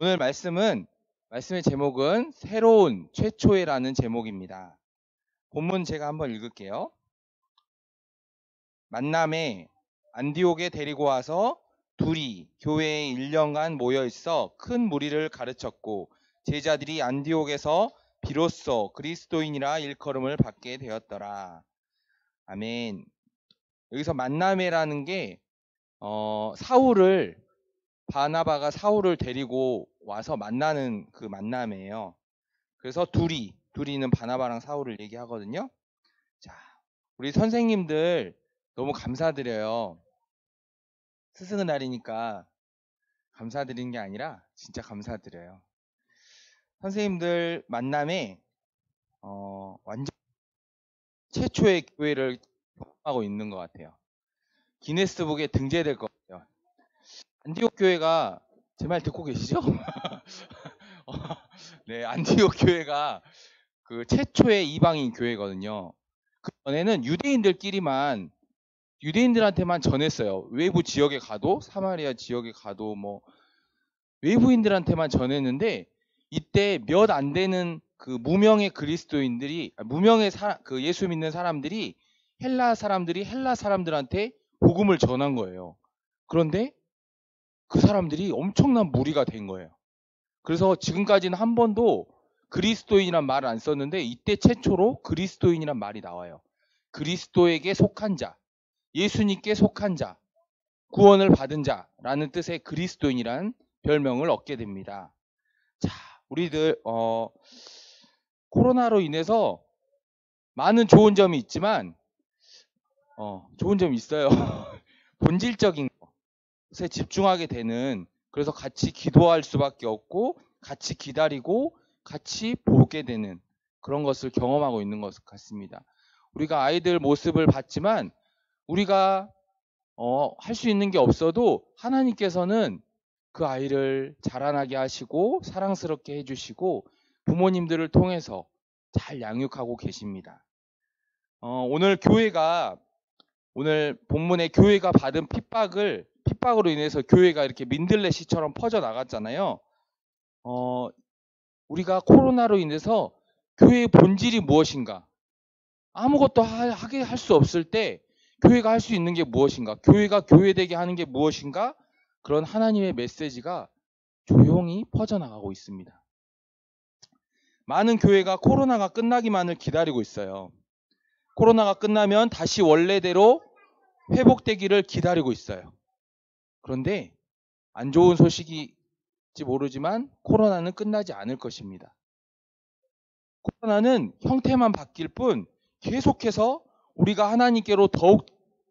오늘 말씀의 제목은 새로운 최초의라는 제목입니다. 본문 제가 한번 읽을게요. 만남에 안디옥에 데리고 와서 둘이 교회에 1년간 모여 있어 큰 무리를 가르쳤고 제자들이 안디옥에서 비로소 그리스도인이라 일컬음을 받게 되었더라. 아멘. 여기서 만남에라는 게 사울을 바나바가 사울을 데리고 와서 만나는 그 만남이에요. 그래서 둘이는 바나바랑 사울을 얘기하거든요. 자, 우리 선생님들 너무 감사드려요. 스승의 날이니까 감사드리는 게 아니라 진짜 감사드려요. 선생님들 만남에 완전 최초의 교회를 경험하고 있는 것 같아요. 기네스북에 등재될 것 같아요. 안디옥 교회가 제 말 듣고 계시죠? 네, 안디옥 교회가 그 최초의 이방인 교회거든요. 그 전에는 유대인들한테만 전했어요. 외부 지역에 가도 사마리아 지역에 가도 뭐 외부인들한테만 전했는데 이때 몇 안 되는 그 무명의 그리스도인들이 그 예수 믿는 사람들이 헬라 사람들한테 복음을 전한 거예요. 그런데 그 사람들이 엄청난 무리가 된 거예요. 그래서 지금까지는 한 번도 그리스도인이란 말을 안 썼는데 이때 최초로 그리스도인이란 말이 나와요. 그리스도에게 속한 자, 예수님께 속한 자, 구원을 받은 자라는 뜻의 그리스도인이란 별명을 얻게 됩니다. 자, 우리들 코로나로 인해서 많은 좋은 점이 있지만 좋은 점이 있어요. 본질적인 것에 집중하게 되는, 그래서 같이 기도할 수밖에 없고 같이 기다리고 같이 보게 되는 그런 것을 경험하고 있는 것 같습니다. 우리가 아이들 모습을 봤지만 우리가 할 수 있는 게 없어도 하나님께서는 그 아이를 자라나게 하시고 사랑스럽게 해주시고 부모님들을 통해서 잘 양육하고 계십니다. 오늘 본문에 교회가 받은 핍박으로 인해서 교회가 이렇게 민들레씨처럼 퍼져 나갔잖아요. 우리가 코로나로 인해서 교회의 본질이 무엇인가? 아무것도 하게 할 수 없을 때 교회가 할 수 있는 게 무엇인가? 교회가 교회되게 하는 게 무엇인가? 그런 하나님의 메시지가 조용히 퍼져나가고 있습니다. 많은 교회가 코로나가 끝나기만을 기다리고 있어요. 코로나가 끝나면 다시 원래대로 회복되기를 기다리고 있어요. 그런데 안 좋은 소식일지 모르지만 코로나는 끝나지 않을 것입니다. 코로나는 형태만 바뀔 뿐 계속해서 우리가 하나님께로 더욱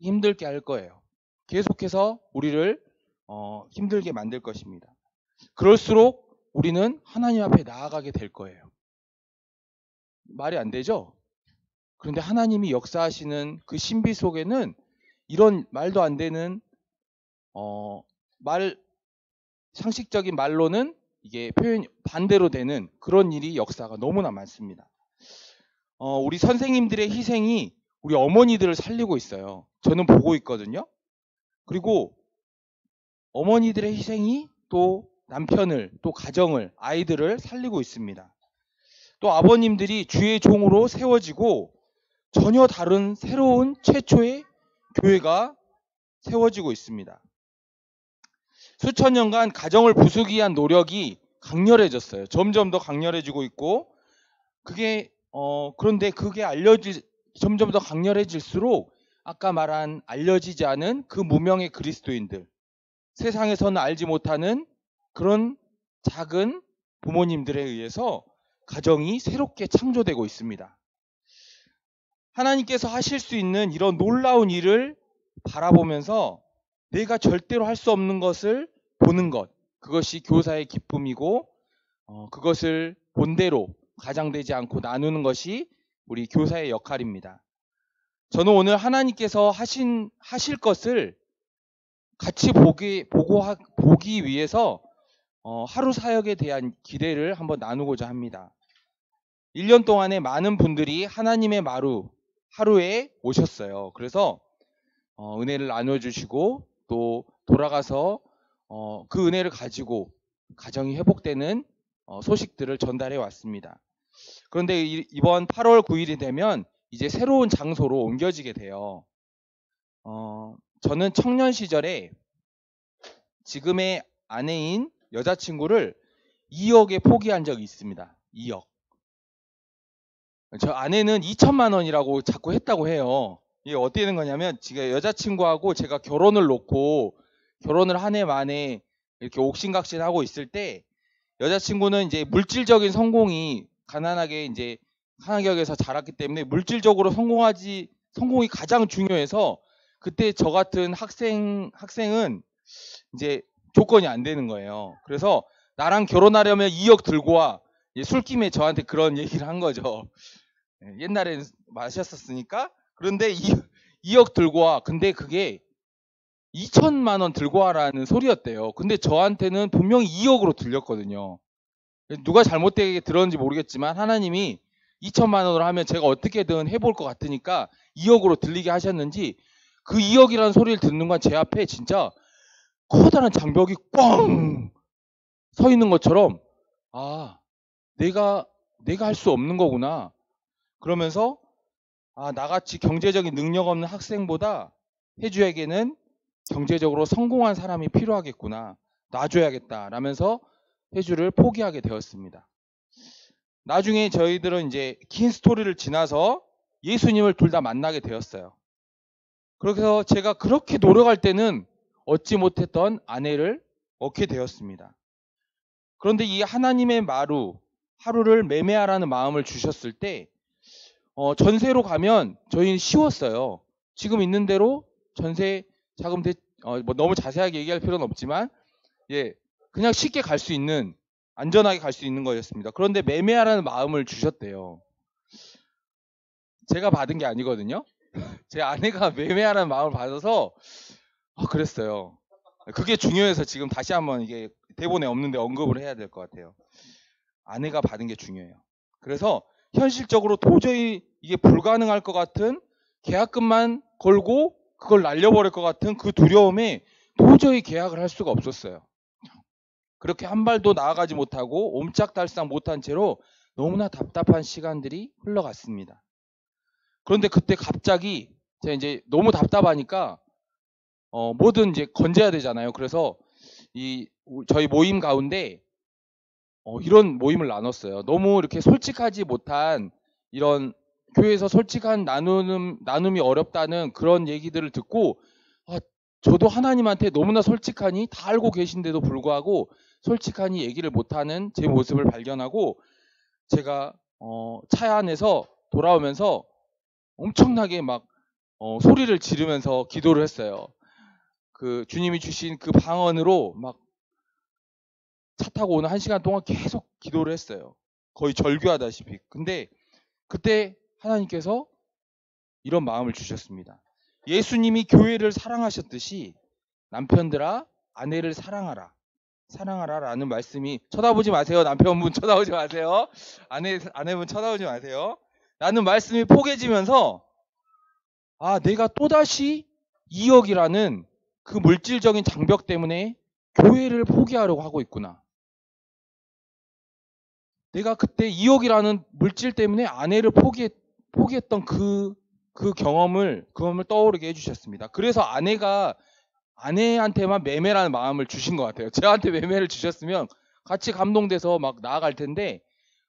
힘들게 할 거예요. 계속해서 우리를 힘들게 만들 것입니다. 그럴수록 우리는 하나님 앞에 나아가게 될 거예요. 말이 안 되죠? 그런데 하나님이 역사하시는 그 신비 속에는 이런 말도 안 되는 상식적인 말로는 이게 표현 반대로 되는 그런 일이 역사가 너무나 많습니다. 우리 선생님들의 희생이 우리 어머니들을 살리고 있어요. 저는 보고 있거든요. 그리고 어머니들의 희생이 또 남편을, 또 가정을, 아이들을 살리고 있습니다. 또 아버님들이 주의 종으로 세워지고 전혀 다른 새로운 최초의 교회가 세워지고 있습니다. 수천 년간 가정을 부수기 위한 노력이 강렬해졌어요. 점점 더 강렬해지고 있고 그런데 그게 점점 더 강렬해질수록 아까 말한 알려지지 않은 그 무명의 그리스도인들, 세상에서는 알지 못하는 그런 작은 부모님들에 의해서 가정이 새롭게 창조되고 있습니다. 하나님께서 하실 수 있는 이런 놀라운 일을 바라보면서 내가 절대로 할 수 없는 것을 보는 것, 그것이 교사의 기쁨이고 그것을 본대로 과장되지 않고 나누는 것이 우리 교사의 역할입니다. 저는 오늘 하나님께서 하실 것을 같이 보기 위해서 하루 사역에 대한 기대를 한번 나누고자 합니다. 1년 동안에 많은 분들이 하나님의 하루에 오셨어요. 그래서 은혜를 나눠주시고 또 돌아가서 그 은혜를 가지고 가정이 회복되는 소식들을 전달해 왔습니다. 그런데 이번 8월 9일이 되면 이제 새로운 장소로 옮겨지게 돼요. 저는 청년 시절에 지금의 아내인 여자친구를 2억에 포기한 적이 있습니다. 2억. 저 아내는 2천만 원이라고 자꾸 했다고 해요. 이게 어떻게 된 거냐면 지금 여자친구하고 제가 결혼을 놓고 결혼을 한 해 만에 이렇게 옥신각신하고 있을 때 여자친구는 이제 물질적인 성공이 가난하게 이제 한학역에서 자랐기 때문에 물질적으로 성공이 가장 중요해서 그때 저 같은 학생은 이제 조건이 안 되는 거예요. 그래서 나랑 결혼하려면 2억 들고 와. 술김에 저한테 그런 얘기를 한 거죠. 옛날엔 마셨었으니까. 그런데 2억 들고 와. 근데 그게 2천만 원 들고 와라는 소리였대요. 근데 저한테는 분명히 2억으로 들렸거든요. 누가 잘못되게 들었는지 모르겠지만 하나님이 2천만 원으로 하면 제가 어떻게든 해볼 것 같으니까 2억으로 들리게 하셨는지 그 2억이라는 소리를 듣는 순간 제 앞에 진짜 커다란 장벽이 꽝 서 있는 것처럼 아 내가 할 수 없는 거구나. 그러면서 나같이 경제적인 능력 없는 학생보다 혜주에게는 경제적으로 성공한 사람이 필요하겠구나. 놔줘야겠다. 라면서 혜주를 포기하게 되었습니다. 나중에 저희들은 이제 긴 스토리를 지나서 예수님을 둘 다 만나게 되었어요. 그래서 제가 그렇게 노력할 때는 얻지 못했던 아내를 얻게 되었습니다. 그런데 이 하나님의 하루를 매매하라는 마음을 주셨을 때 전세로 가면 저희는 쉬웠어요. 지금 있는 대로 전세 자금 뭐 너무 자세하게 얘기할 필요는 없지만 그냥 쉽게 갈 수 있는 안전하게 갈 수 있는 거였습니다. 그런데 매매하라는 마음을 주셨대요. 제가 받은 게 아니거든요. 제 아내가 매매하라는 마음을 받아서 그랬어요. 그게 중요해서 지금 다시 한번 이게 대본에 없는데 언급을 해야 될 것 같아요. 아내가 받은 게 중요해요. 그래서 현실적으로 도저히 이게 불가능할 것 같은 계약금만 걸고 그걸 날려버릴 것 같은 그 두려움에 도저히 계약을 할 수가 없었어요. 그렇게 한 발도 나아가지 못하고 옴짝달싹 못한 채로 너무나 답답한 시간들이 흘러갔습니다. 그런데 그때 갑자기 제가 이제 너무 답답하니까 뭐든 이제 건져야 되잖아요. 그래서 저희 모임 가운데 이런 모임을 나눴어요. 너무 이렇게 솔직하지 못한 이런 교회에서 솔직한 나눔이 어렵다는 그런 얘기들을 듣고 저도 하나님한테 너무나 솔직하니 다 알고 계신데도 불구하고 솔직하니 얘기를 못하는 제 모습을 발견하고 제가 차 안에서 돌아오면서 엄청나게 막 소리를 지르면서 기도를 했어요. 그 주님이 주신 그 방언으로 막 차 타고 오는 1시간 동안 계속 기도를 했어요. 거의 절규하다시피. 근데 그때 하나님께서 이런 마음을 주셨습니다. 예수님이 교회를 사랑하셨듯이 남편들아 아내를 사랑하라. 사랑하라라는 말씀이 쳐다보지 마세요. 남편분 쳐다보지 마세요. 아내분 쳐다보지 마세요. 라는 말씀이 포개지면서 내가 또다시 2억이라는 그 물질적인 장벽 때문에 교회를 포기하려고 하고 있구나. 내가 그때 2억이라는 물질 때문에 아내를 포기했던 그 경험을 떠오르게 해주셨습니다. 그래서 아내한테만 매매라는 마음을 주신 것 같아요. 저한테 매매를 주셨으면 같이 감동돼서 막 나아갈 텐데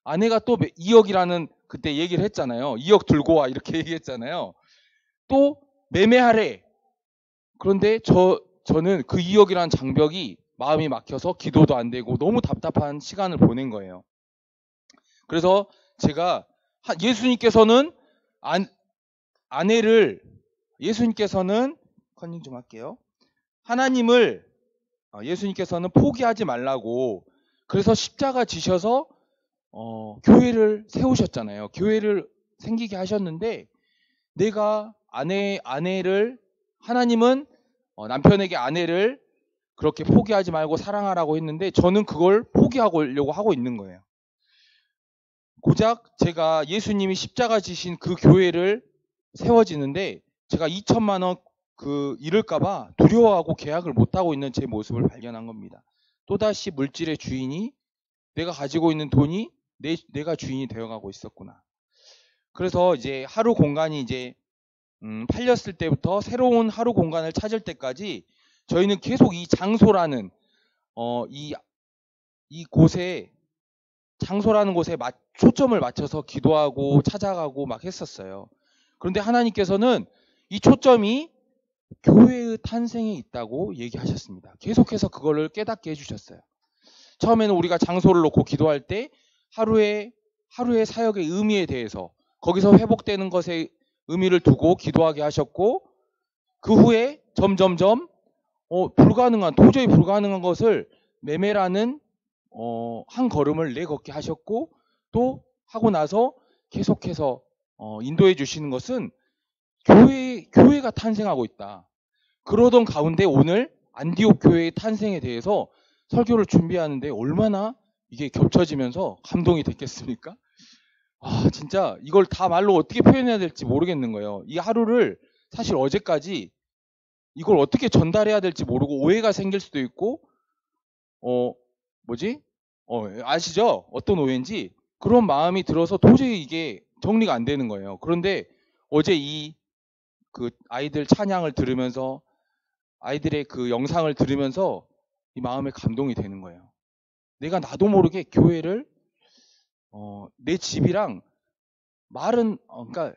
아내가 또 2억이라는 그때 얘기를 했잖아요. 2억 들고 와 이렇게 얘기했잖아요. 또 매매하래. 그런데 저는 그 2억이라는 장벽이 마음이 막혀서 기도도 안 되고 너무 답답한 시간을 보낸 거예요. 그래서 제가 예수님께서는 예수님께서는 컨닝 좀 할게요. 하나님을 예수님께서는 포기하지 말라고 그래서 십자가 지셔서 교회를 세우셨잖아요. 교회를 생기게 하셨는데 내가 아내를 하나님은 남편에게 아내를 그렇게 포기하지 말고 사랑하라고 했는데 저는 그걸 포기하려고 하고 있는 거예요. 고작 제가 예수님이 십자가 지신 그 교회를 세워지는데 제가 2천만 원 잃을까봐 두려워하고 계약을 못하고 있는 제 모습을 발견한 겁니다. 또다시 물질의 주인이 내가 가지고 있는 돈이 내가 주인이 되어가고 있었구나. 그래서 이제 하루 공간이 이제 팔렸을 때부터 새로운 하루 공간을 찾을 때까지 저희는 계속 이 장소라는 이 곳에 장소라는 곳에 초점을 맞춰서 기도하고 찾아가고 막 했었어요. 그런데 하나님께서는 이 초점이 교회의 탄생에 있다고 얘기하셨습니다. 계속해서 그거를 깨닫게 해주셨어요. 처음에는 우리가 장소를 놓고 기도할 때 하루의 사역의 의미에 대해서 거기서 회복되는 것에 의미를 두고 기도하게 하셨고, 그 후에 점점점 도저히 불가능한 것을 매매라는 한 걸음을 내걷게 하셨고, 또 하고 나서 계속해서 인도해 주시는 것은 교회가 탄생하고 있다. 그러던 가운데 오늘 안디옥 교회의 탄생에 대해서 설교를 준비하는데 얼마나 이게 겹쳐지면서 감동이 됐겠습니까? 진짜 이걸 다 말로 어떻게 표현해야 될지 모르겠는 거예요. 이 하루를 사실 어제까지 이걸 어떻게 전달해야 될지 모르고 오해가 생길 수도 있고, 아시죠? 어떤 오해인지. 그런 마음이 들어서 도저히 이게 정리가 안 되는 거예요. 그런데 어제 그 아이들 찬양을 들으면서, 아이들의 그 영상을 들으면서 이 마음에 감동이 되는 거예요. 내가 나도 모르게 교회를 내 집이랑 말은 그러니까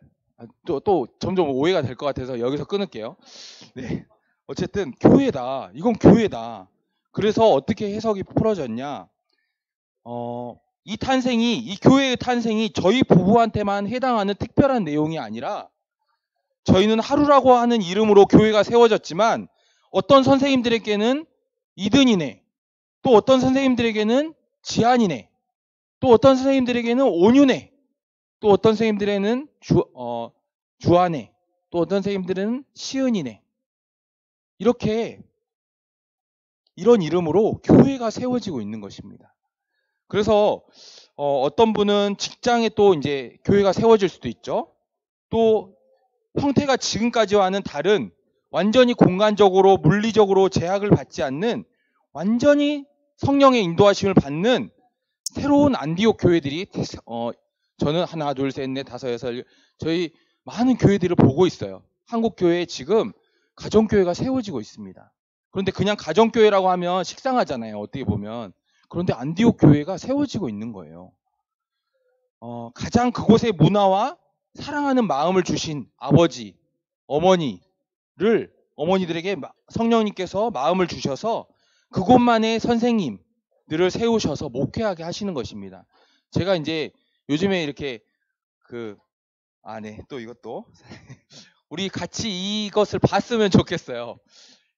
또 점점 오해가 될 것 같아서 여기서 끊을게요. 네, 어쨌든 교회다. 이건 교회다. 그래서 어떻게 해석이 풀어졌냐? 이 교회의 탄생이 저희 부부한테만 해당하는 특별한 내용이 아니라, 저희는 하루라고 하는 이름으로 교회가 세워졌지만 어떤 선생님들에게는 이든이네, 또 어떤 선생님들에게는 지안이네, 또 어떤 선생님들에게는 온유네, 또 어떤 선생님들에게는 주안네, 또 어떤 선생님들은 시은이네. 이렇게 이런 이름으로 교회가 세워지고 있는 것입니다. 그래서 어떤 분은 직장에 또 이제 교회가 세워질 수도 있죠. 또 형태가 지금까지와는 다른, 완전히 공간적으로 물리적으로 제약을 받지 않는, 완전히 성령의 인도하심을 받는 새로운 안디옥 교회들이 저는 하나, 둘, 셋, 넷, 다섯, 여섯, 저희 많은 교회들을 보고 있어요. 한국 교회에 지금 가정교회가 세워지고 있습니다. 그런데 그냥 가정교회라고 하면 식상하잖아요, 어떻게 보면. 그런데 안디옥 교회가 세워지고 있는 거예요. 가장 그곳의 문화와 사랑하는 마음을 주신 아버지, 어머니들에게 성령님께서 마음을 주셔서 그곳만의 선생님들을 세우셔서 목회하게 하시는 것입니다. 제가 이제 요즘에 이렇게 또 이것도 우리 같이 이것을 봤으면 좋겠어요.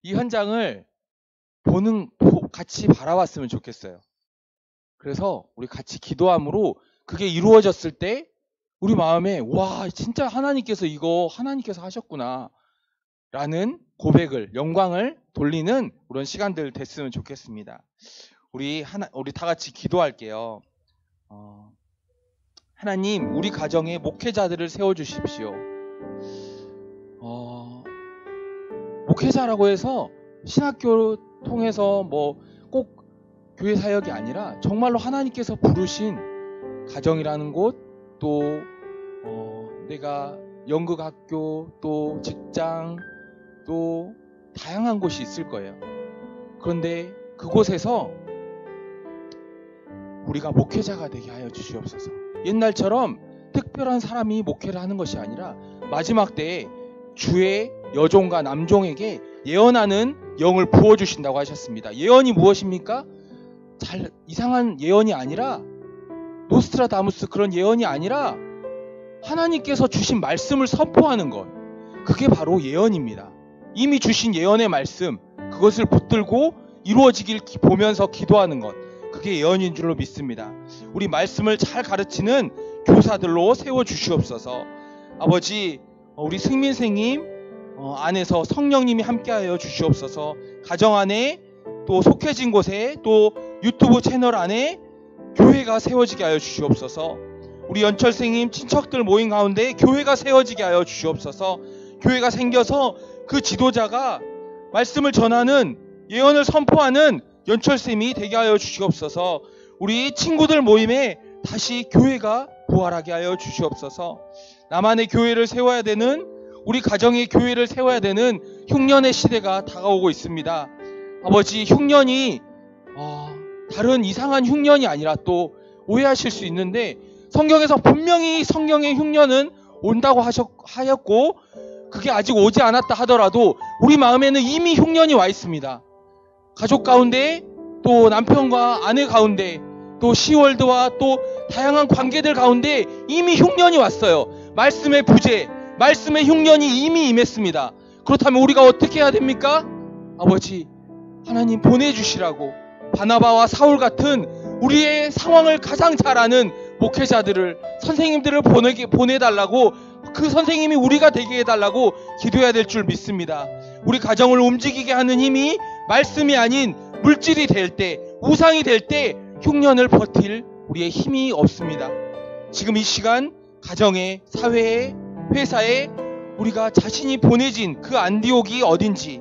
이 현장을 같이 바라봤으면 좋겠어요. 그래서 우리 같이 기도함으로 그게 이루어졌을 때 우리 마음에, 와, 진짜 하나님께서 하셨구나 라는 고백을, 영광을 돌리는 그런 시간들 됐으면 좋겠습니다. 우리 다 같이 기도할게요. 하나님, 우리 가정에 목회자들을 세워주십시오. 목회자라고 해서 신학교 통해서 꼭 교회 사역이 아니라 정말로 하나님께서 부르신 가정이라는 곳, 또 내가 연극학교, 또 직장, 또 다양한 곳이 있을 거예요. 그런데 그곳에서 우리가 목회자가 되게 하여 주시옵소서. 옛날처럼 특별한 사람이 목회를 하는 것이 아니라 마지막 때에 주의 여종과 남종에게 예언하는 영을 부어주신다고 하셨습니다. 예언이 무엇입니까? 이상한 예언이 아니라, 노스트라다무스 그런 예언이 아니라 하나님께서 주신 말씀을 선포하는 것, 그게 바로 예언입니다. 이미 주신 예언의 말씀, 그것을 붙들고 이루어지길 보면서 기도하는 것, 그게 예언인 줄로 믿습니다. 우리 말씀을 잘 가르치는 교사들로 세워주시옵소서. 아버지, 우리 승민생님 안에서 성령님이 함께하여 주시옵소서. 가정 안에, 또 속해진 곳에, 또 유튜브 채널 안에 교회가 세워지게 하여 주시옵소서. 우리 연철생님 친척들 모임 가운데 교회가 세워지게 하여 주시옵소서. 교회가 생겨서 그 지도자가 말씀을 전하는, 예언을 선포하는 연철쌤이 되게 하여 주시옵소서. 우리 친구들 모임에 다시 교회가 부활하게 하여 주시옵소서. 나만의 교회를 세워야 되는, 우리 가정의 교회를 세워야 되는 흉년의 시대가 다가오고 있습니다. 아버지, 흉년이 다른 이상한 흉년이 아니라 또 오해하실 수 있는데, 성경에서 분명히 성령의 흉년은 온다고 하였고 그게 아직 오지 않았다 하더라도 우리 마음에는 이미 흉년이 와 있습니다. 가족 가운데, 또 남편과 아내 가운데, 또 시월드와 또 다양한 관계들 가운데 이미 흉년이 왔어요. 말씀의 부재, 말씀의 흉년이 이미 임했습니다. 그렇다면 우리가 어떻게 해야 됩니까? 아버지, 하나님 보내주시라고 바나바와 사울 같은 우리의 상황을 가장 잘 아는 목회자들을, 선생님들을 보내달라고, 그 선생님이 우리가 되게 해달라고 기도해야 될 줄 믿습니다. 우리 가정을 움직이게 하는 힘이 말씀이 아닌 물질이 될 때, 우상이 될 때 흉년을 버틸 우리의 힘이 없습니다. 지금 이 시간 가정에, 사회에, 회사에 우리가 자신이 보내진 그 안디옥이 어딘지,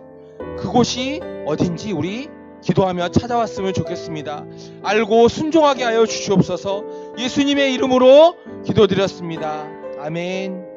그곳이 어딘지 우리 기도하며 찾아왔으면 좋겠습니다. 알고 순종하게 하여 주시옵소서. 예수님의 이름으로 기도드렸습니다. 아멘.